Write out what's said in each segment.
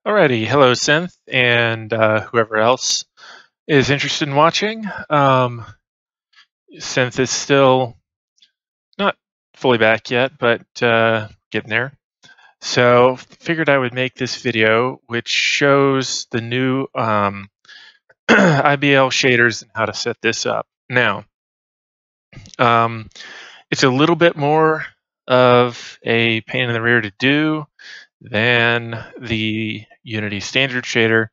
Alrighty, hello Cinth and whoever else is interested in watching. Cinth is still not fully back yet, but getting there. So figured I would make this video which shows the new IBL shaders and how to set this up. Now, um, it's a little bit more of a pain in the rear to do than the Unity standard shader,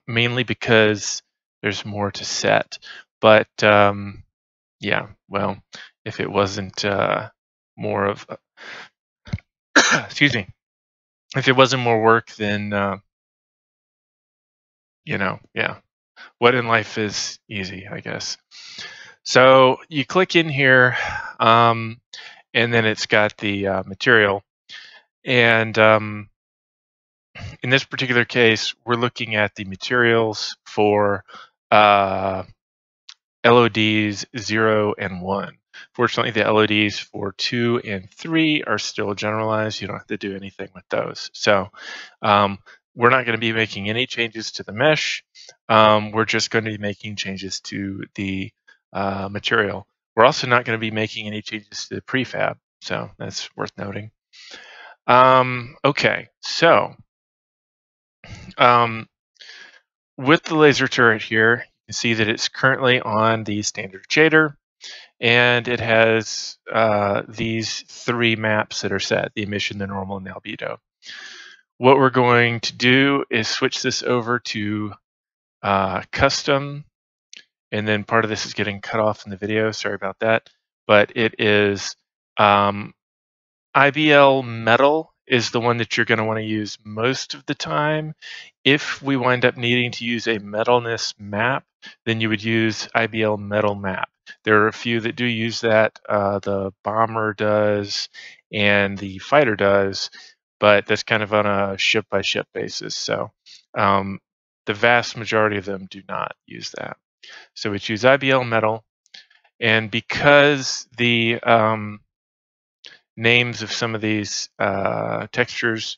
mainly because there's more to set. But yeah, well, if it wasn't more of, excuse me, if it wasn't more work, then yeah, what in life is easy, I guess. So you click in here, and then it's got the material. And in this particular case, we're looking at the materials for LODs 0 and 1. Fortunately, the LODs for 2 and 3 are still generalized. You don't have to do anything with those. So we're not going to be making any changes to the mesh. We're just going to be making changes to the material. We're also not going to be making any changes to the prefab. So that's worth noting. Okay, so with the laser turret here, you can see that it's currently on the standard shader, and it has these three maps that are set: the emission, the normal, and the albedo. What we're going to do is switch this over to custom, and then part of this is getting cut off in the video. Sorry about that, but it is IBL metal is the one that you're going to want to use most of the time. If we wind up needing to use a metalness map, then you would use IBL metal map. There are a few that do use that. The bomber does and the fighter does, but that's kind of on a ship by ship basis. So the vast majority of them do not use that. So we choose IBL metal, and because the names of some of these textures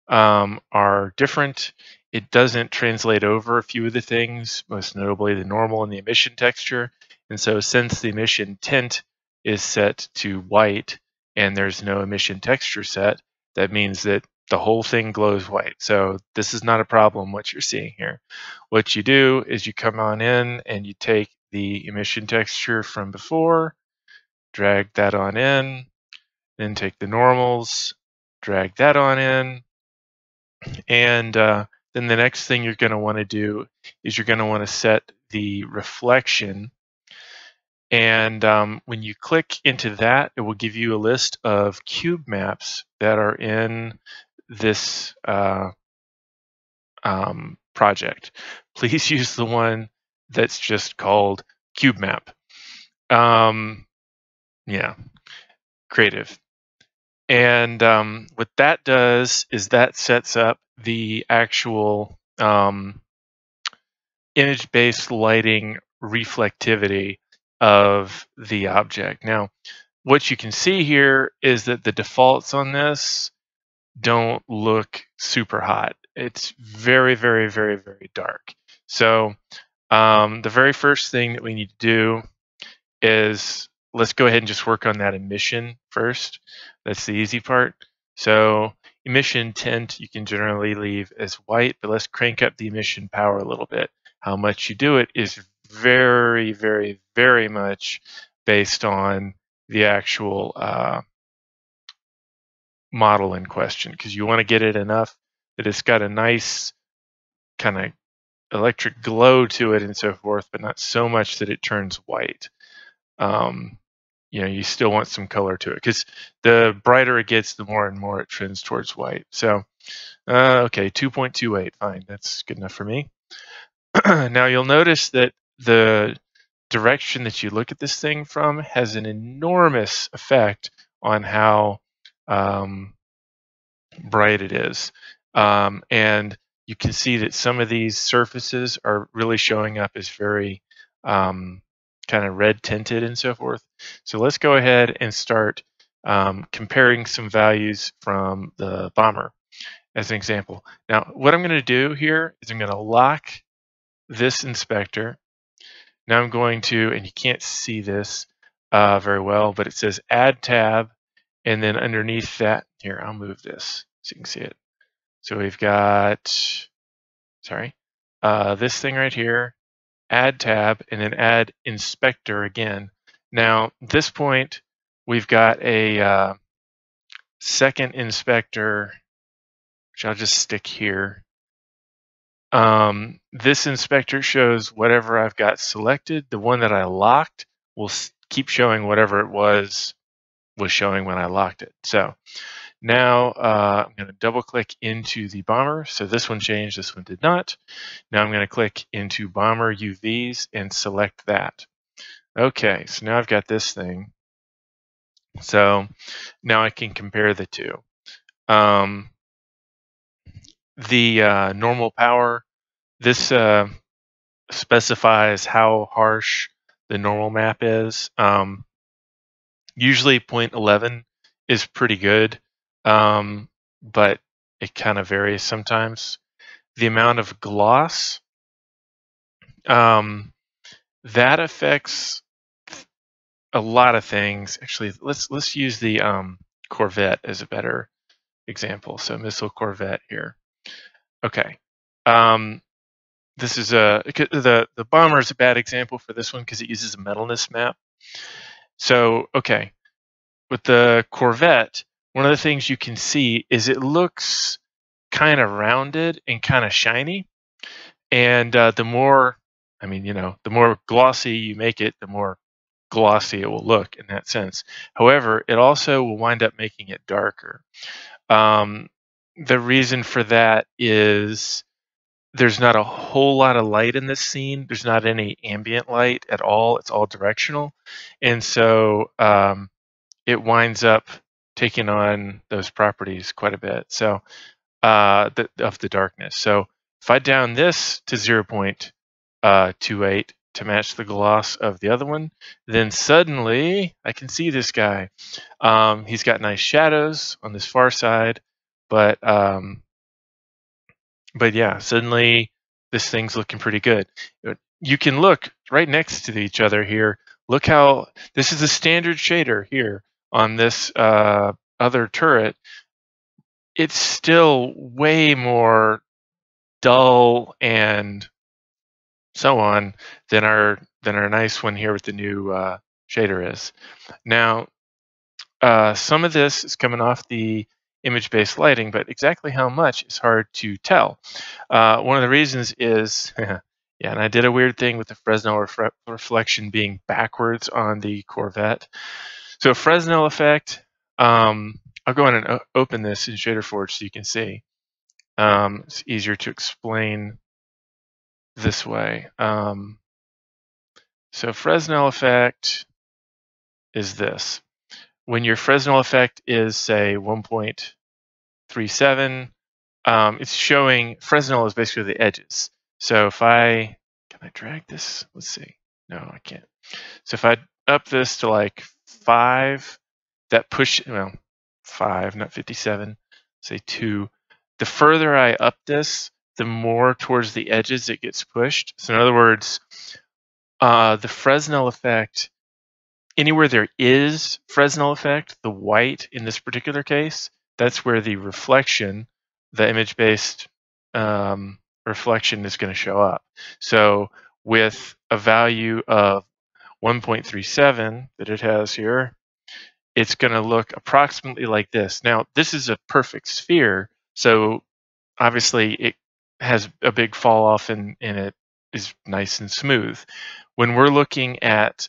are different, it doesn't translate over a few of the things, most notably the normal and the emission texture. And so since the emission tint is set to white and there's no emission texture set, that means that the whole thing glows white. So this is not a problem, what you're seeing here. What you do is you come on in and you take the emission texture from before, drag that on in, then take the normals, drag that on in, and then the next thing you're going to want to do is you're going to want to set the reflection. And when you click into that, it will give you a list of cube maps that are in this project. Please use the one that's just called cube map. Yeah, creative. And what that does is that sets up the actual image-based lighting reflectivity of the object. Now, what you can see here is that the defaults on this don't look super hot. It's very, very, very, very dark. So the very first thing that we need to do is let's go ahead and just work on that emission first. That's the easy part. So emission tint you can generally leave as white, but let's crank up the emission power a little bit. How much you do it is very, very, very much based on the actual model in question, because you want to get it enough that it's got a nice kind of electric glow to it and so forth, but not so much that it turns white. You still want some color to it, because the brighter it gets, the more and more it trends towards white. So, okay, 2.28, fine, that's good enough for me. Now you'll notice that the direction that you look at this thing from has an enormous effect on how bright it is. And you can see that some of these surfaces are really showing up as very kind of red tinted and so forth. So let's go ahead and start comparing some values from the bomber. as an example. Now, what I'm going to do here is I'm going to lock this inspector. Now I'm going to, and you can't see this very well, but it says Add Tab, and then underneath that, here, I'll move this so you can see it. So we've got, this thing right here, Add Tab, and then Add Inspector again. Now, at this point, we've got a second inspector, which I'll just stick here. This inspector shows whatever I've got selected. The one that I locked will keep showing whatever it was showing when I locked it. So now I'm going to double click into the bomber. So this one changed, this one did not. Now I'm going to click into bomber UVs and select that. Okay, so now I've got this thing. So now I can compare the two. The normal power, this specifies how harsh the normal map is. Usually 0.11 is pretty good, but it kind of varies sometimes. The amount of gloss, that affects a lot of things. Actually, let's use the Corvette as a better example. So missile Corvette here. Okay. This is the bomber is a bad example for this one because it uses a metalness map. So, okay, with the Corvette, one of the things you can see is it looks kind of rounded and kind of shiny. And the more, the more glossy you make it, the more glossy it will look in that sense. However, it also will wind up making it darker. The reason for that is there's not a whole lot of light in this scene. There's not any ambient light at all. It's all directional. And so it winds up taking on those properties quite a bit. So of the darkness. So if I down this to 0.28 to match the gloss of the other one, then suddenly I can see this guy. He's got nice shadows on this far side, but yeah, suddenly this thing's looking pretty good. You can look right next to each other here. Look how this is a standard shader here on this other turret. It's still way more dull and so on than our nice one here with the new shader is. Now, some of this is coming off the image-based lighting, but exactly how much is hard to tell. One of the reasons is, yeah, and I did a weird thing with the Fresno reflection being backwards on the Corvette. So Fresno Effect, I'll go in and open this in Shader Forge so you can see. It's easier to explain this way. So Fresnel effect is this. When your Fresnel effect is, say, 1.37, it's showing Fresnel is basically the edges. So if can I drag this? Let's see. No, I can't. So if I up this to like 5, that 5, not 57, say 2. The further I up this, the more towards the edges it gets pushed. So in other words, the Fresnel effect, anywhere there is Fresnel effect, the white in this particular case, that's where the reflection, the image-based reflection is going to show up. So with a value of 1.37 that it has here, it's going to look approximately like this. Now, this is a perfect sphere, so obviously it has a big fall off and it is nice and smooth. When we're looking at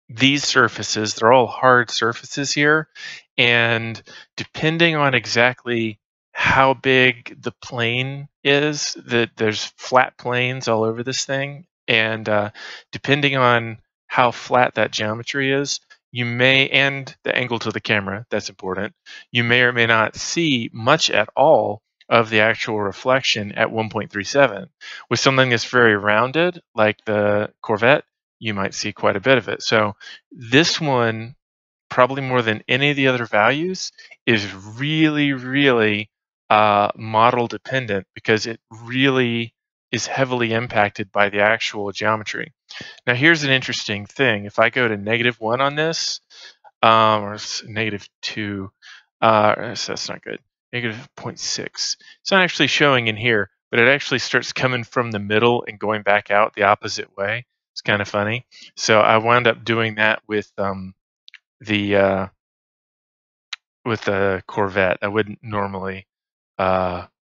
these surfaces, they're all hard surfaces here, and depending on exactly how big the plane is, there's flat planes all over this thing, and depending on how flat that geometry is, you may, and the angle to the camera, that's important, you may or may not see much at all of the actual reflection at 1.37. With something that's very rounded, like the Corvette, you might see quite a bit of it. So this one probably more than any of the other values, is really, really model dependent, because it really is heavily impacted by the actual geometry. Now, here's an interesting thing. If I go to -1 on this, or -2, so that's not good, -0.6. It's not actually showing in here, but it actually starts coming from the middle and going back out the opposite way. It's kind of funny. So I wound up doing that with the Corvette. I wouldn't normally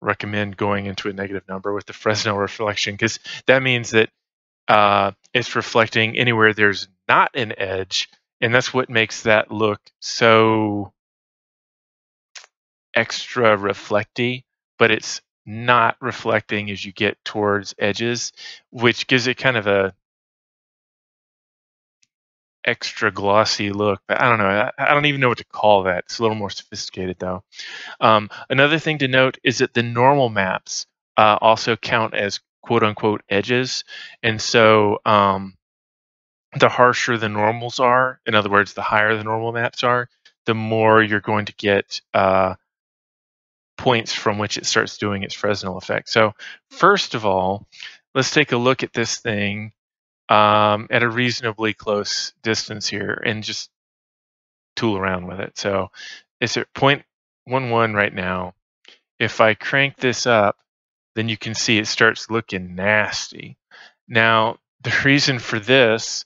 recommend going into a negative number with the Fresnel reflection, because that means that it's reflecting anywhere there's not an edge, and that's what makes that look so extra reflecty, but it's not reflecting as you get towards edges, which gives it kind of a extra glossy look. But I don't know. I don't even know what to call that. It's a little more sophisticated though. Another thing to note is that the normal maps also count as quote unquote edges. And so the harsher the normals are, in other words, the higher the normal maps are, the more you're going to get points from which it starts doing its Fresnel effect. So first of all, let's take a look at this thing at a reasonably close distance here and just tool around with it. So it's at 0.11 right now. If I crank this up, then you can see it starts looking nasty. Now, the reason for this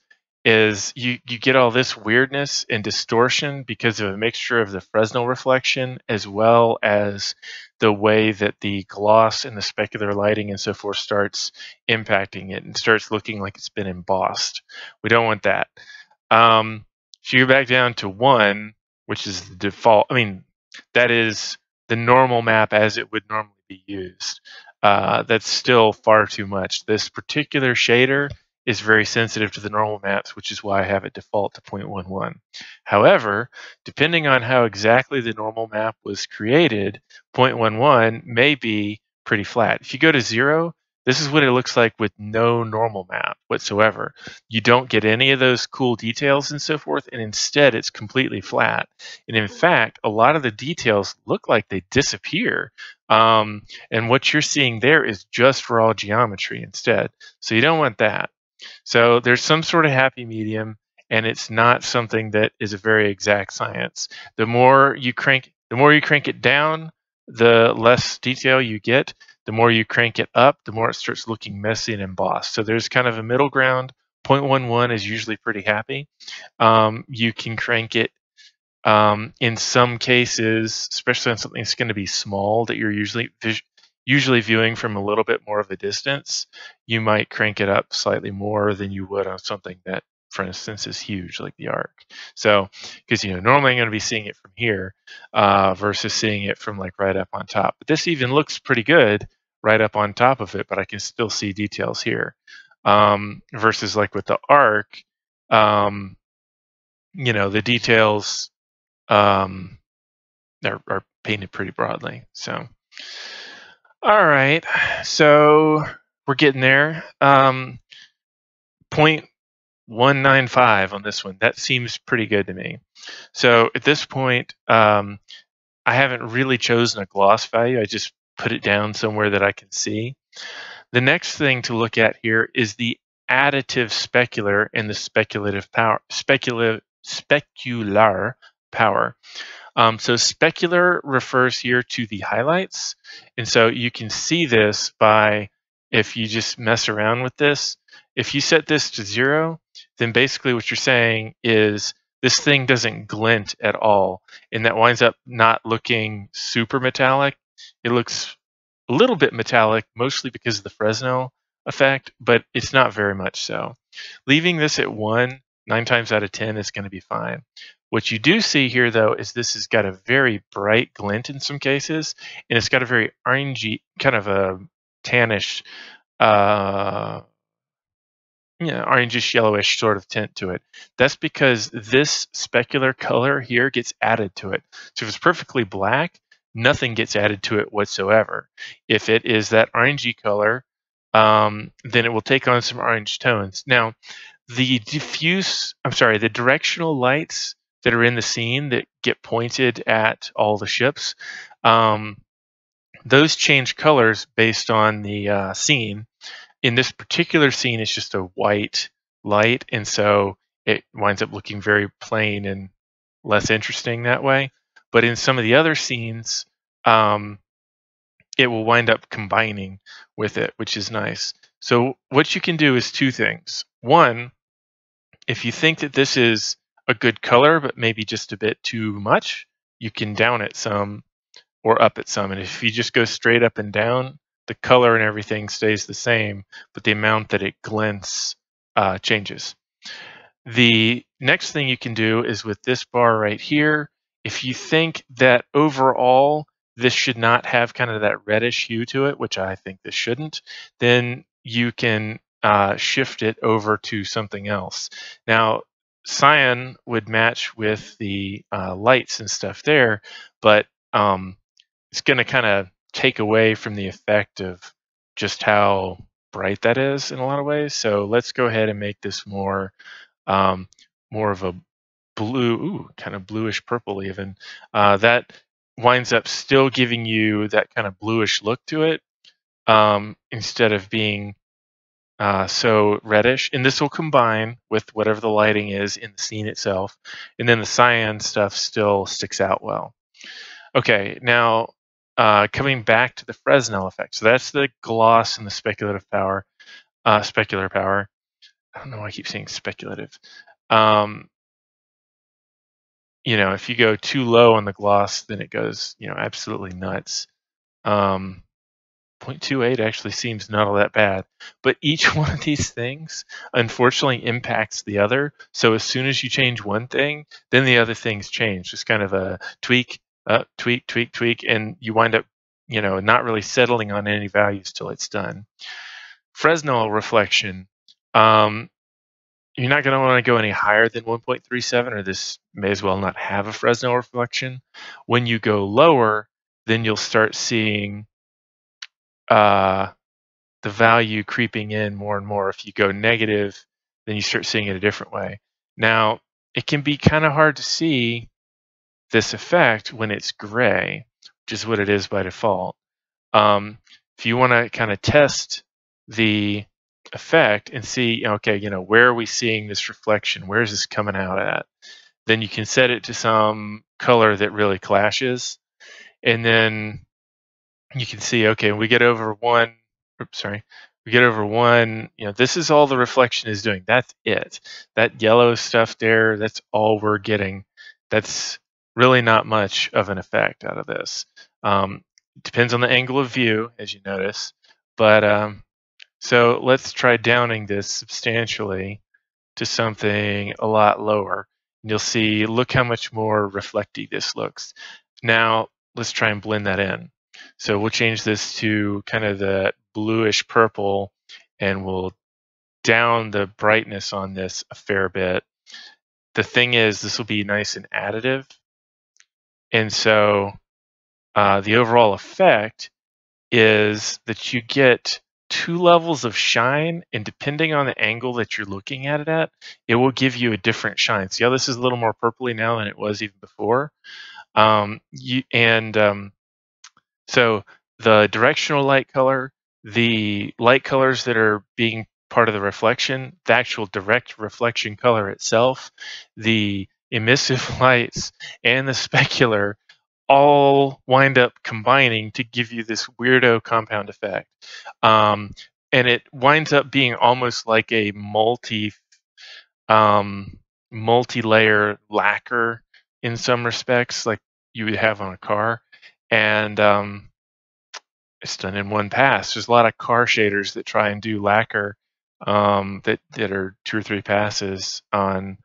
is you get all this weirdness and distortion because of a mixture of the Fresnel reflection as well as the way that the gloss and the specular lighting and so forth starts impacting it and starts looking like it's been embossed. We don't want that. So you're back down to 1, which is the default. I mean, that is the normal map as it would normally be used. That's still far too much. This particular shader is very sensitive to the normal maps, which is why I have it default to 0.11. However, depending on how exactly the normal map was created, 0.11 may be pretty flat. If you go to 0, this is what it looks like with no normal map whatsoever. You don't get any of those cool details and so forth, and instead it's completely flat. And in fact, a lot of the details look like they disappear. And what you're seeing there is just raw geometry instead. So you don't want that. So there's some sort of happy medium, and it's not something that is a very exact science. The more you crank it down, the less detail you get. The more you crank it up, the more it starts looking messy and embossed. So there's kind of a middle ground. 0.11 is usually pretty happy. You can crank it in some cases, especially on something that's going to be small that you're usually viewing from a little bit more of a distance. You might crank it up slightly more than you would on something that, for instance, is huge like the Arc. So, because normally I'm going to be seeing it from here versus seeing it from like right up on top. But this even looks pretty good right up on top of it, but I can still see details here. Versus like with the Arc, the details are painted pretty broadly. So, all right, so we're getting there. 0.195 on this one. That seems pretty good to me. So at this point, I haven't really chosen a gloss value. I just put it down somewhere that I can see. The next thing to look at here is the additive specular and the speculative power. Specular power. So specular refers here to the highlights. And so you can see this by, if you just mess around with this, if you set this to 0, then basically what you're saying is this thing doesn't glint at all. And that winds up not looking super metallic. It looks a little bit metallic, mostly because of the Fresno effect, but it's not very much so. Leaving this at 1, 9 times out of 10 is going to be fine. What you do see here, though, is this has got a very bright glint in some cases, and it's got a very orangey, kind of a tannish, orangish, yellowish sort of tint to it. That's because this specular color here gets added to it. So if it's perfectly black, nothing gets added to it whatsoever. If it is that orangey color, then it will take on some orange tones. Now, the directional lights that are in the scene that get pointed at all the ships. Those change colors based on the scene. In this particular scene, it's just a white light, and so it winds up looking very plain and less interesting that way. But in some of the other scenes, it will wind up combining with it, which is nice. So what you can do is two things. One, if you think that this is a good color, but maybe just a bit too much, you can down it some or up it some. And if you just go straight up and down, the color and everything stays the same, but the amount that it glints changes. The next thing you can do is with this bar right here, if you think that overall this should not have kind of that reddish hue to it, which I think this shouldn't, then you can shift it over to something else. Now, cyan would match with the lights and stuff there, but it's going to kind of take away from the effect of just how bright that is in a lot of ways. So let's go ahead and make this more of a blue, kind of bluish purple even. That winds up still giving you that kind of bluish look to it instead of being so reddish. And this will combine with whatever the lighting is in the scene itself. And then the cyan stuff still sticks out well. Okay, now coming back to the Fresno effect. So that's the gloss and the speculative power, specular power. I don't know why I keep saying speculative. You know, if you go too low on the gloss, then it goes, you know, absolutely nuts. 0.28 actually seems not all that bad, but each one of these things unfortunately impacts the other. So as soon as you change one thing, then the other things change. Just kind of a tweak, tweak, tweak, tweak, and you wind up, you know, not really settling on any values till it's done. Fresnel reflection. You're not going to want to go any higher than 1.37, or this may as well not have a Fresnel reflection. When you go lower, then you'll start seeing the value creeping in more and more. If you go negative, then you start seeing it a different way. Now, it can be kind of hard to see this effect when it's gray, which is what it is by default. If you want to kind of test the effect and see, okay, you know, where are we seeing this reflection? Where is this coming out at? Then you can set it to some color that really clashes. And then you can see, okay, we get over one, we get over one, you know, this is all the reflection is doing. That's it. That yellow stuff there, that's all we're getting. That's really not much of an effect out of this. Depends on the angle of view, as you notice. But so let's try downing this substantially to something a lot lower. And you'll see, look how much more reflecty this looks. Now, let's try and blend that in. So we'll change this to kind of the bluish purple, and we'll down the brightness on this a fair bit. The thing is, this will be nice and additive. And so the overall effect is that you get 2 levels of shine, and depending on the angle that you're looking at it at, it will give you a different shine. See how this is a little more purpley now than it was even before? So the directional light color, the light colors that are being part of the reflection, the actual direct reflection color itself, the emissive lights, and the specular all wind up combining to give you this weirdo compound effect. And it winds up being almost like a multi-layer lacquer in some respects, like you would have on a car. And it's done in one pass. There's a lot of car shaders that try and do lacquer that are 2 or 3 passes on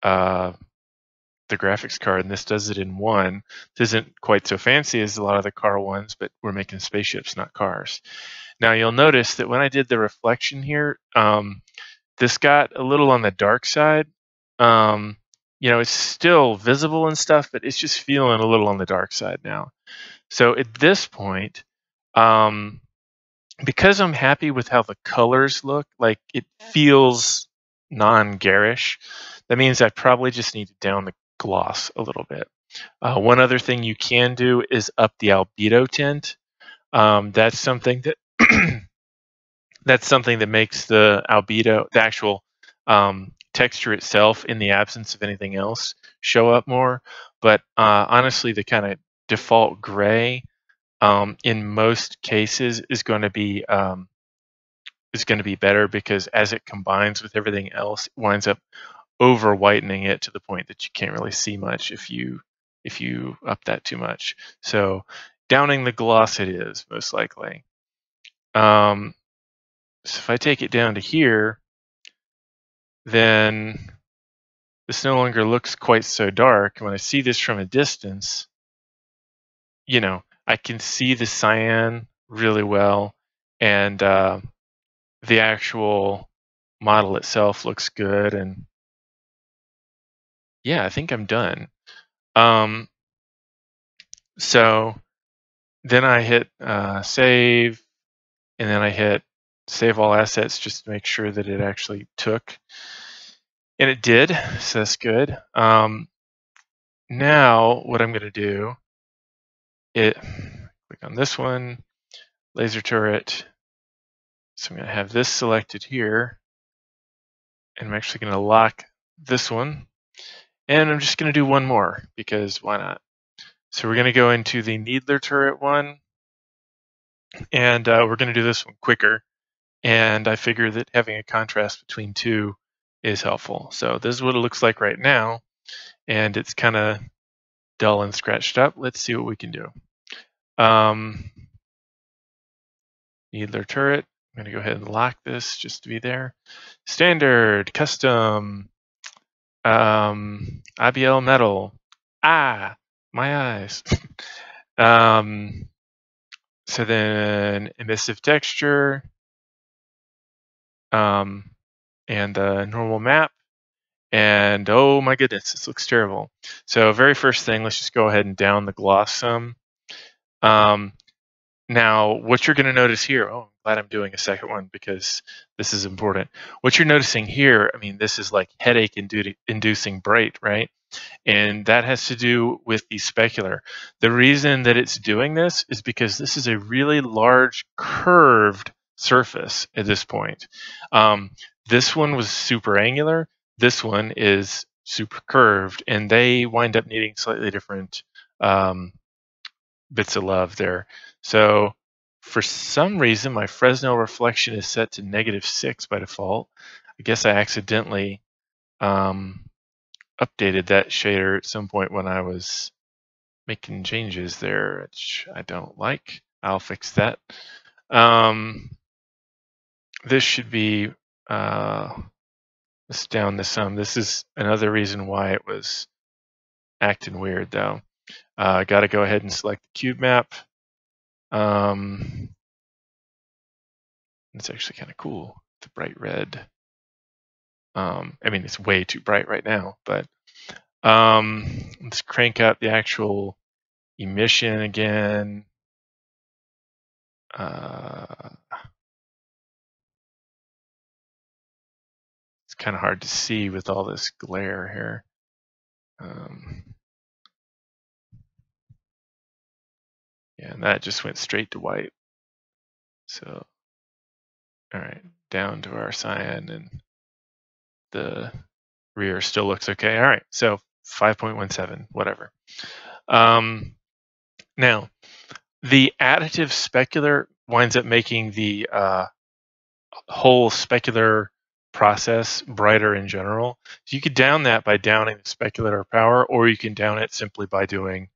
the graphics card, and this does it in one. This isn't quite so fancy as a lot of the car ones, but we're making spaceships, not cars. Now you'll notice that when I did the reflection here, this got a little on the dark side. You know, it's still visible and stuff, but it's just feeling a little on the dark side now. So at this point, because I'm happy with how the colors look, like it feels non-garish, that means I probably just need to down the gloss a little bit. One other thing you can do is up the albedo tint. That's something that that's something that makes the albedo, the actual texture itself, in the absence of anything else, show up more. But honestly, the kind of default gray in most cases is going to be better, because as it combines with everything else, it winds up over whitening it to the point that you can't really see much if you up that too much. So downing the gloss it is, most likely. So if I take it down to here, then this no longer looks quite so dark. When I see this from a distance, you know, I can see the cyan really well, and the actual model itself looks good. And yeah, I think I'm done. So then I hit save, and then I hit save all assets just to make sure that it actually took. And it did, so that's good. Now what I'm going to do, click on this one, laser turret. So I'm going to have this selected here, and I'm actually going to lock this one. And I'm just going to do one more, because why not? So we're going to go into the needler turret one, and we're going to do this one quicker. And I figure that having a contrast between two is helpful. So this is what it looks like right now, and it's kind of dull and scratched up. Let's see what we can do. Needler turret. I'm going to go ahead and lock this just to be there. Standard, custom, IBL metal. Ah, my eyes. So then emissive texture, and the normal map. And oh my goodness, this looks terrible. So very first thing, let's just go ahead and down the gloss some. Now, what you're going to notice here, oh, I'm glad I'm doing a second one because this is important. What you're noticing here, I mean, this is like headache-inducing bright, right? And that has to do with the specular. The reason that it's doing this is because this is a really large curved surface at this point. This one was super angular. This one is super curved, and they wind up needing slightly different bits of love there. So for some reason, my Fresno reflection is set to -6 by default. I guess I accidentally updated that shader at some point when I was making changes there, which I don't like. I'll fix that. This should be, let's down this some. This is another reason why it was acting weird though. I got to go ahead and select the cube map. It's actually kind of cool, the bright red. I mean, it's way too bright right now, but let's crank up the actual emission again. It's kind of hard to see with all this glare here. Yeah, and that just went straight to white. So, all right, down to our cyan, and the rear still looks okay. All right, so 5.17, whatever. Now, the additive specular winds up making the whole specular process brighter in general. So you could down that by downing the specular power, or you can down it simply by doing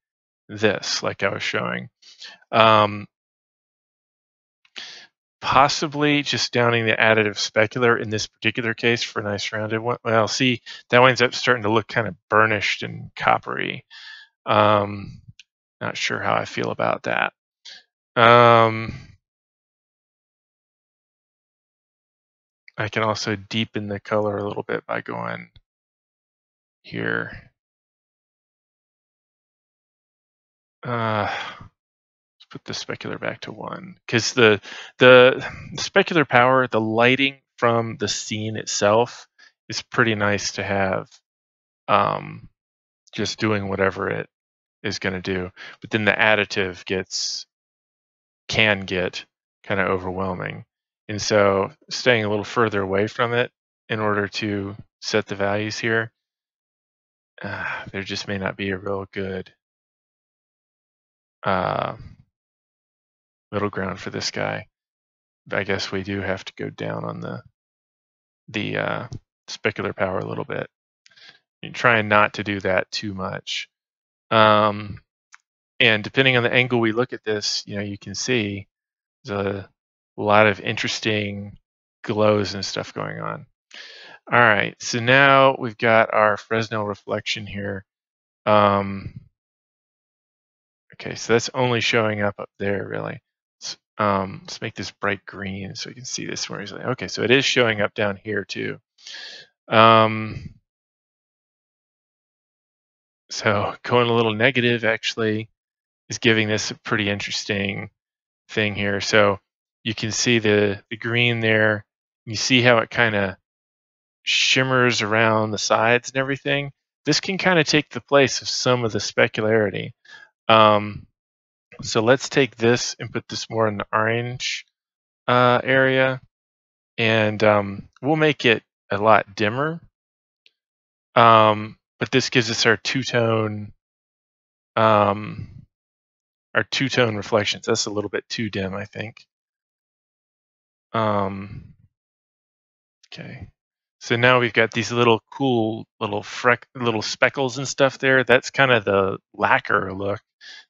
this, like I was showing. Possibly just downing the additive specular in this particular case for a nice rounded one. Well, see, that winds up starting to look kind of burnished and coppery. Not sure how I feel about that. I can also deepen the color a little bit by going here. Let's put the specular back to 1, because the specular power, the lighting from the scene itself, is pretty nice to have just doing whatever it is going to do. But then the additive can get kind of overwhelming. And so staying a little further away from it in order to set the values here, there just may not be a real good middle ground for this guy. I guess we do have to go down on the specular power a little bit. And trying not to do that too much. And depending on the angle we look at this, you can see there's a lot of interesting glows and stuff going on. All right, so now we've got our Fresnel reflection here. Okay, so that's only showing up there, really. Let's make this bright green so you can see this more easily. Okay, so it is showing up down here too. So going a little negative actually is giving this a pretty interesting thing here. So you can see the green there. You see how it kind of shimmers around the sides and everything. This can kind of take the place of some of the specularity. So let's take this and put this more in the orange area, and we'll make it a lot dimmer. But this gives us our two-tone reflections. That's a little bit too dim, I think. Okay. So now we've got these little cool little speckles and stuff there. That's kind of the lacquer look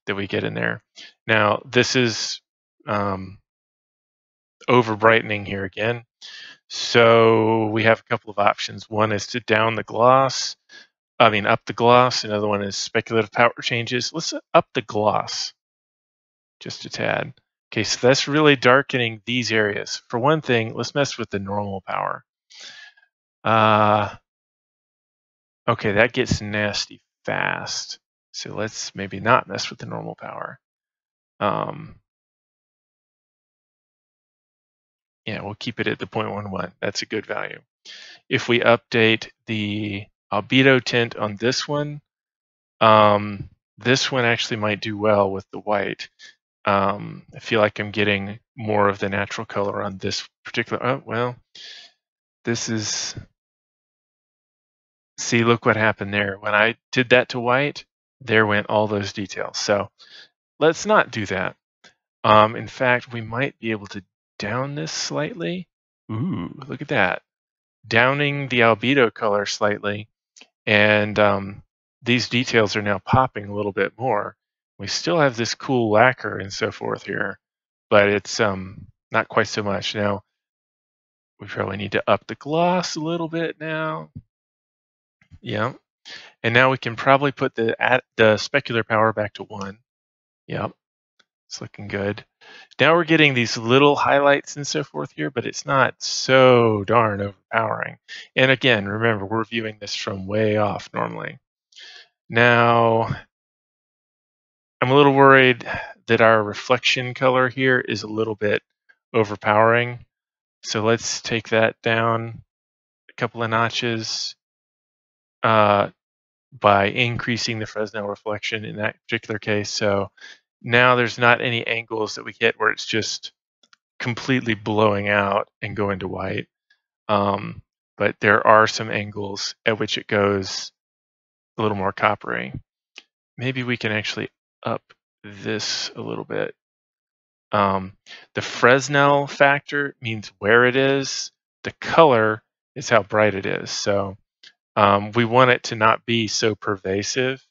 that we get in there. Now this is over brightening here again. So we have a couple of options. One is to up the gloss. Another one is speculative power changes. Let's up the gloss just a tad. Okay, so that's really darkening these areas. For one thing, let's mess with the normal power. Okay, that gets nasty fast. So let's maybe not mess with the normal power. Yeah, we'll keep it at the 0.11. That's a good value. If we update the Albedo tint on this one actually might do well with the white. I feel like I'm getting more of the natural color on this particular. Oh, well, this is. See, look what happened there. When I did that to white, there went all those details. So let's not do that. In fact, we might be able to down this slightly. Ooh, look at that. Downing the albedo color slightly. And these details are now popping a little bit more. We still have this cool lacquer and so forth here, but it's not quite so much. Now, we probably need to up the gloss a little bit now. Yeah. And now we can probably put the specular power back to 1. Yep. It's looking good. Now we're getting these little highlights and so forth here, but it's not so darn overpowering. And again, remember, we're viewing this from way off normally. Now, I'm a little worried that our reflection color here is a little bit overpowering. So let's take that down a couple of notches by increasing the Fresnel reflection in that particular case. So now there's not any angles that we get where it's just completely blowing out and going to white. But there are some angles at which it goes a little more coppery. Maybe we can actually up this a little bit. The Fresnel factor means where it is. The color is how bright it is. So we want it to not be so pervasive.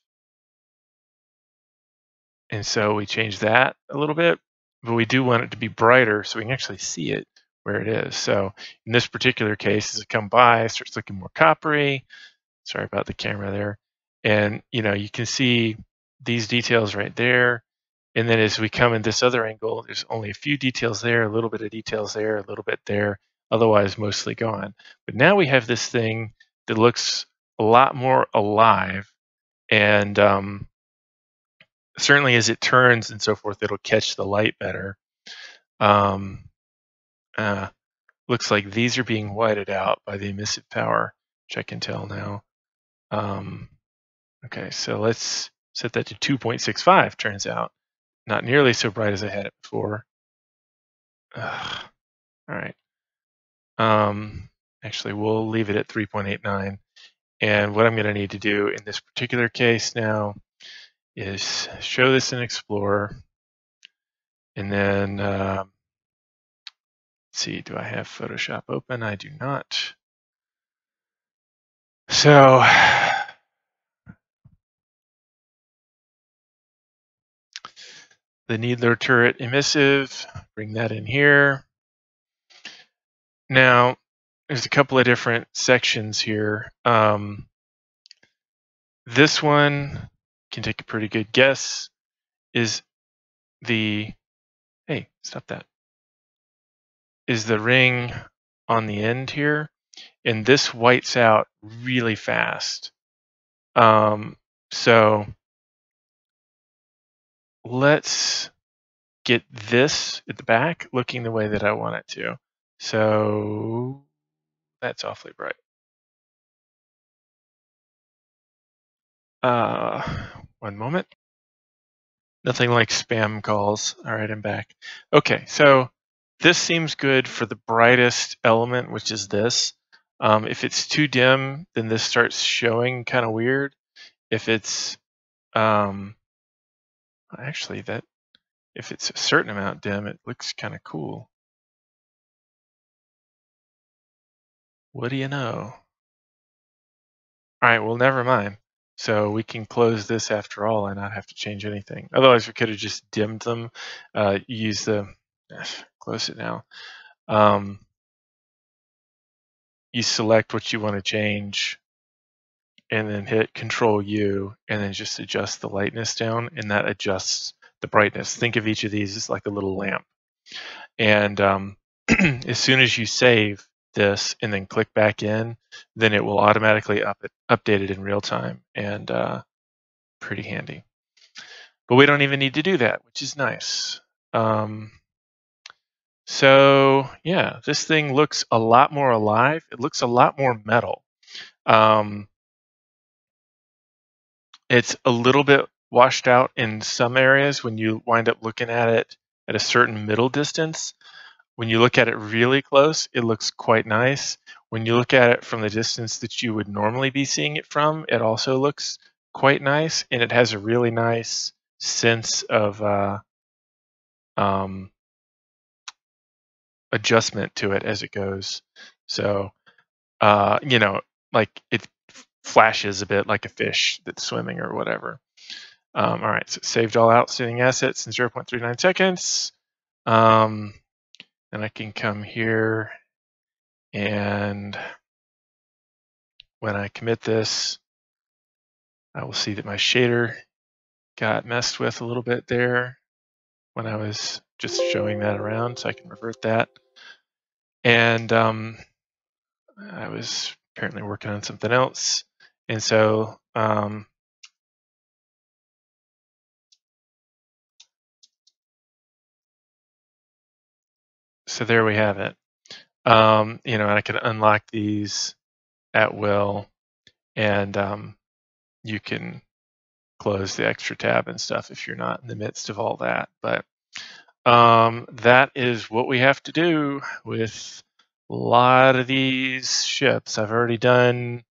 And so we change that a little bit, but we do want it to be brighter so we can actually see it where it is. So in this particular case, as it comes by, it starts looking more coppery. Sorry about the camera there. And you can see these details right there. And then as we come in this other angle, there's only a few details there, a little bit of details there, a little bit there, otherwise mostly gone. But now we have this thing that looks a lot more alive, and certainly as it turns and so forth, it'll catch the light better. Looks like these are being whited out by the emissive power, which I can tell now. Okay, so let's set that to 2.65. Turns out not nearly so bright as I had it before. Ugh. All right. Actually, we'll leave it at 3.89. And what I'm going to need to do in this particular case now is show this in Explorer. And then, let's see, do I have Photoshop open? I do not. So, the Needler turret emissive, bring that in here. Now, there's a couple of different sections here. This one, can take a pretty good guess, is the, hey, stop that, is the ring on the end here. And this whites out really fast. So let's get this at the back looking the way that I want it to. So that's awfully bright. One moment. Nothing like spam calls. All right, I'm back. Okay, so this seems good for the brightest element, which is this. If it's too dim, then this starts showing kind of weird. If it's actually that, if it's a certain amount dim, it looks kind of cool. What do you know? All right, well, never mind. So we can close this after all and not have to change anything. Otherwise, we could have just dimmed them. Use the, close it now. You select what you want to change and then hit Control U and then just adjust the lightness down, and that adjusts the brightness. Think of each of these as like a little lamp. And as soon as you save this and then click back in, then it will automatically update it in real time, and pretty handy. But we don't even need to do that, which is nice. So yeah, this thing looks a lot more alive. It looks a lot more metal. It's a little bit washed out in some areas when you wind up looking at it at a certain middle distance. When you look at it really close, it looks quite nice. When you look at it from the distance that you would normally be seeing it from, it also looks quite nice, and it has a really nice sense of adjustment to it as it goes. So, you know, like it flashes a bit like a fish that's swimming or whatever. All right, so saved all outstanding assets in 0.39 seconds. And I can come here, and when I commit this, I will see that my shader got messed with a little bit there when I was just showing that around, so I can revert that. And I was apparently working on something else. And so so there we have it. You know, and I can unlock these at will, and you can close the extra tab and stuff if you're not in the midst of all that. But that is what we have to do with a lot of these ships. I've done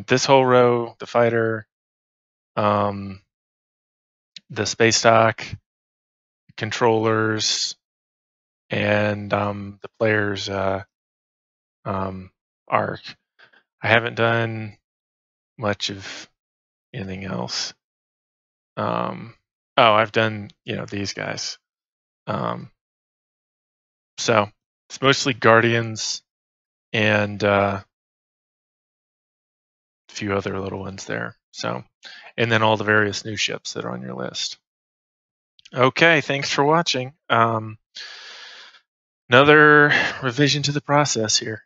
this whole row, the fighter, the space dock, controllers, and the player's arc. I haven't done much of anything else. Oh, I've done, you know, these guys. So it's mostly Guardians and a few other little ones there. So, and then all the various new ships that are on your list. Okay, thanks for watching. Another revision to the process here.